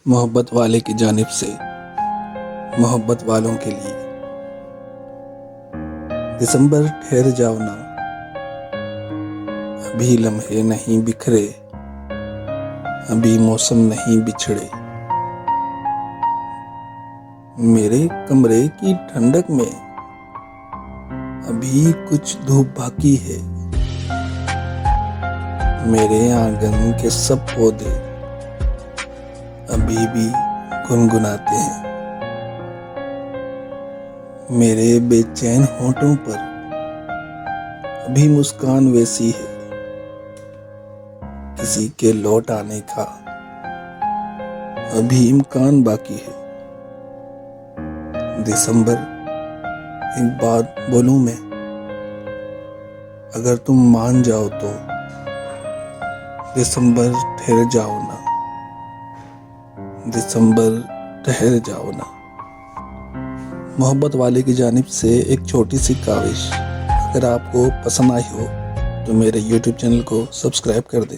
मोहब्बत वाले की जानिब से मोहब्बत वालों के लिए। दिसंबर ठहर जाओ ना, अभी लम्हे नहीं बिखरे, अभी मौसम नहीं बिछड़े। मेरे कमरे की ठंडक में अभी कुछ धूप बाकी है। मेरे आंगन के सब पौधे अभी भी गुनगुनाते हैं। मेरे बेचैन होठों पर अभी मुस्कान वैसी है, किसी के लौट आने का अभी इम्कान बाकी है। दिसंबर, एक बात बोलूं मैं, अगर तुम मान जाओ तो दिसंबर ठहर जाओ ना, दिसंबर ठहर जाओ ना। मोहब्बत वाले की जानिब से एक छोटी सी काविश। अगर आपको पसंद आई हो तो मेरे YouTube चैनल को सब्सक्राइब कर दें।